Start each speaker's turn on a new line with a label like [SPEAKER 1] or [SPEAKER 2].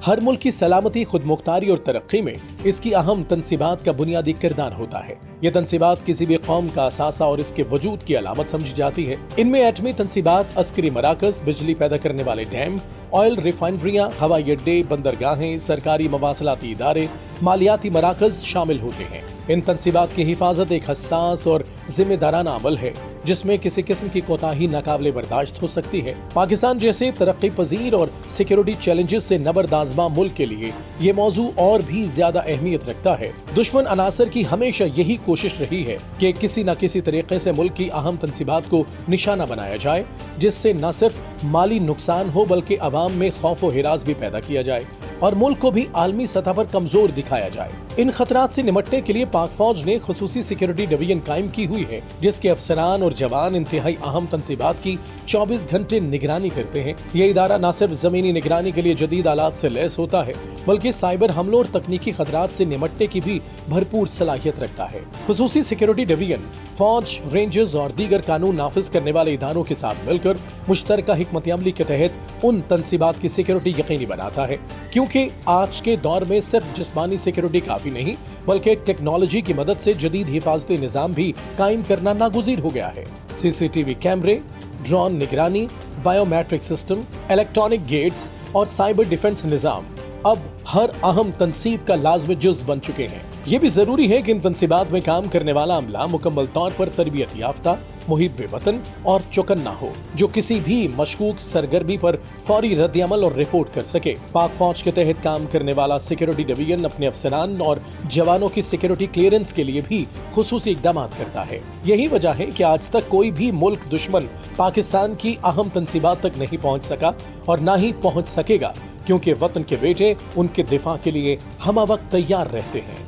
[SPEAKER 1] हर मुल्क की सलामती, खुद मुख्तारी और तरक्की में इसकी अहम तनसीबात का बुनियादी किरदार होता है। ये तनसीबात किसी भी कौम का असासा और इसके वजूद की अलामत समझी जाती है। इनमें एटमी तनसीबात, अस्करी मराकज, बिजली पैदा करने वाले डैम, ऑयल रिफाइनरियाँ, हवाई अड्डे, बंदरगाहें, सरकारी मवासलाती इदारे, मालियाती मराकज शामिल होते हैं। इन तनसीबात की हिफाजत एक हसास और जिम्मेदाराना अमल है जिसमें किसी किस्म की कोताही नाकाबिले बर्दाश्त हो सकती है। पाकिस्तान जैसे तरक्की पजीर और सिक्योरिटी चैलेंजेस से नबरदाज़मा मुल्क के लिए ये मौजू और भी ज्यादा अहमियत रखता है। दुश्मन अनासर की हमेशा यही कोशिश रही है कि किसी न किसी तरीके से मुल्क की अहम तनसीबात को निशाना बनाया जाए, जिससे न सिर्फ माली नुकसान हो बल्कि अवाम में खौफ व हिरास भी पैदा किया जाए और मुल्क को भी आलमी सतह पर कमजोर दिखाया जाए। इन खतरात से निपटने के लिए पाक फौज ने खुसूसी सिक्योरिटी डिवीजन कायम की हुई है, जिसके अफसरान और जवान इंतहाई अहम तनसीबात की 24 घंटे निगरानी करते हैं। ये इदारा न सिर्फ जमीनी निगरानी के लिए जदीद आलात से लैस होता है बल्कि साइबर हमलों और तकनीकी खतरात से निपटने की भी भरपूर सलाहियत रखता है। खुसूसी सिक्योरिटी डिवीजन फौज, रेंजर्स और दीगर कानून नाफिज करने वाले इदारों के साथ मिलकर मुश्तरका हिकमत अमली के तहत उन तनसीबात की सिक्योरिटी यकीनी बनाता है, क्योंकि आज के दौर में सिर्फ जिस्मानी सिक्योरिटी काफी नहीं बल्कि टेक्नोलॉजी की मदद से जदीद हिफाजती निजाम भी कायम करना नागुज़ीर हो गया है। सीसीटीवी कैमरे, ड्रोन निगरानी, बायोमेट्रिक सिस्टम, इलेक्ट्रॉनिक गेट्स और साइबर डिफेंस निजाम अब हर अहम तनसीब का लाज़मी जुज़ बन चुके हैं। ये भी जरूरी है कि इन तनसीबात में काम करने वाला अमला मुकम्मल तौर पर तरबियत याफ्ता, मुहिब वतन और चौकन्ना हो, जो किसी भी मशकूक सरगर्मी पर फौरी रद्द-ए-अमल और रिपोर्ट कर सके। पाक फौज के तहत काम करने वाला सिक्योरिटी डिवीजन अपने अफसरान और जवानों की सिक्योरिटी क्लियरेंस के लिए भी खुसूसी इक़दाम करता है। यही वजह है कि आज तक कोई भी मुल्क दुश्मन पाकिस्तान की अहम तनसीबात तक नहीं पहुँच सका और न ही पहुँच सकेगा, क्योंकि वतन के बेटे उनके दिफा के लिए हमा वक्त तैयार रहते हैं।